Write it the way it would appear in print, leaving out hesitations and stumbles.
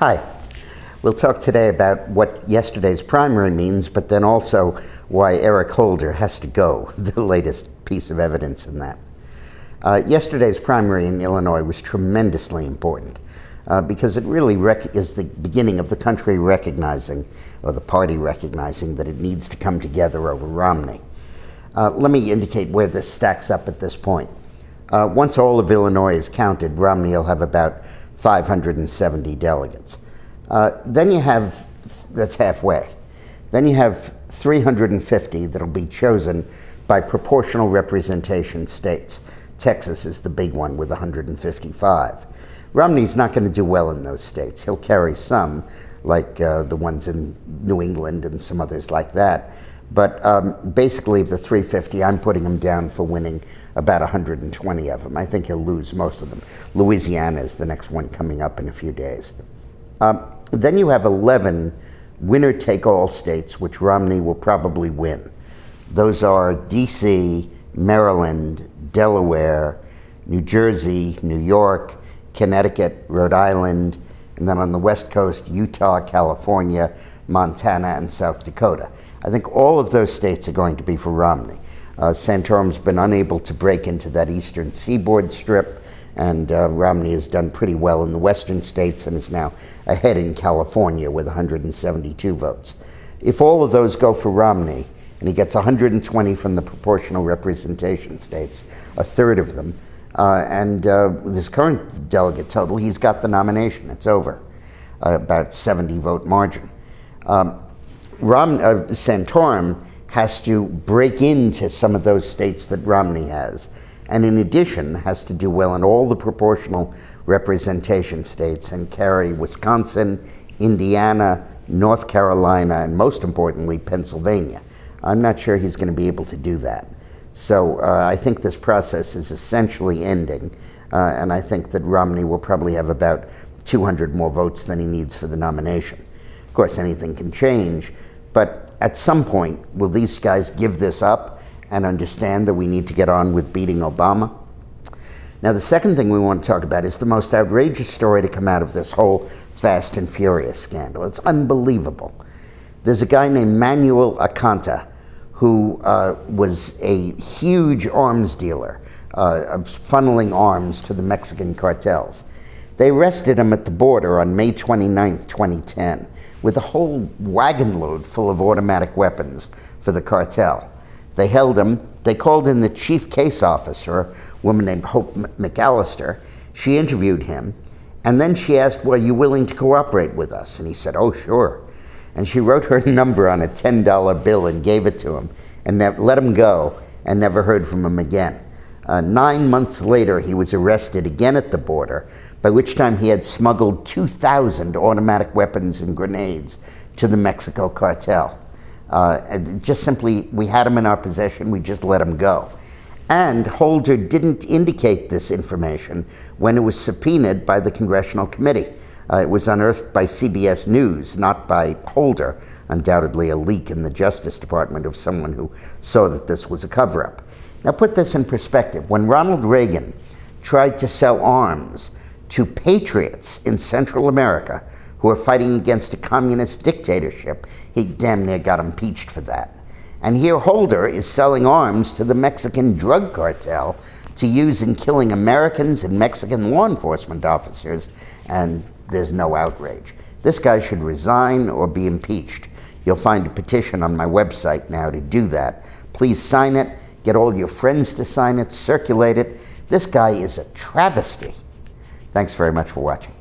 Hi. We'll talk today about what yesterday's primary means, but then also why Eric Holder has to go, the latest piece of evidence in that. Yesterday's primary in Illinois was tremendously important because it really is the beginning of the country recognizing, or the party recognizing, that it needs to come together over Romney. Let me indicate where this stacks up at this point. Once all of Illinois is counted, Romney will have about 570 delegates. Then you have, that's halfway. Then you have 350 that'll be chosen by proportional representation states. Texas is the big one with 155. Romney's not going to do well in those states. He'll carry some, like the ones in New England and some others like that. But basically, of the 350, I'm putting him down for winning about 120 of them. I think he'll lose most of them. Louisiana is the next one coming up in a few days. Then you have 11 winner-take-all states, which Romney will probably win. Those are D.C., Maryland, Delaware, New Jersey, New York, Connecticut, Rhode Island, and then on the West Coast, Utah, California, Montana, and South Dakota. I think all of those states are going to be for Romney. Santorum's been unable to break into that eastern seaboard strip, and Romney has done pretty well in the western states and is now ahead in California with 172 votes. If all of those go for Romney, and he gets 120 from the proportional representation states, a third of them, and with his current delegate total, he's got the nomination. It's over, about 70-vote margin. Santorum has to break into some of those states that Romney has, and in addition has to do well in all the proportional representation states and carry Wisconsin, Indiana, North Carolina, and most importantly, Pennsylvania. I'm not sure he's going to be able to do that. So I think this process is essentially ending, and I think that Romney will probably have about 200 more votes than he needs for the nomination. Of course, anything can change, but at some point, will these guys give this up and understand that we need to get on with beating Obama? Now, the second thing we want to talk about is the most outrageous story to come out of this whole Fast and Furious scandal. It's unbelievable. There's a guy named Manuel Acanta who was a huge arms dealer, funneling arms to the Mexican cartels. They arrested him at the border on May 29th, 2010, with a whole wagon load full of automatic weapons for the cartel. They held him. They called in the chief case officer, a woman named Hope McAllister. She interviewed him, and then she asked, "Well, are you willing to cooperate with us?" And he said, "Oh, sure." And she wrote her number on a $10 bill and gave it to him, and let him go, and never heard from him again. 9 months later, he was arrested again at the border, by which time he had smuggled 2,000 automatic weapons and grenades to the Mexico cartel. Just simply, we had him in our possession, we just let him go. And Holder didn't indicate this information when it was subpoenaed by the Congressional Committee. It was unearthed by CBS News, not by Holder, undoubtedly a leak in the Justice Department of someone who saw that this was a cover-up. Now put this in perspective. When Ronald Reagan tried to sell arms to patriots in Central America who are fighting against a communist dictatorship, he damn near got impeached for that. And here Holder is selling arms to the Mexican drug cartel to use in killing Americans and Mexican law enforcement officers, and there's no outrage. This guy should resign or be impeached. You'll find a petition on my website now to do that. Please sign it. Get all your friends to sign it. Circulate it. This guy is a travesty. Thanks very much for watching.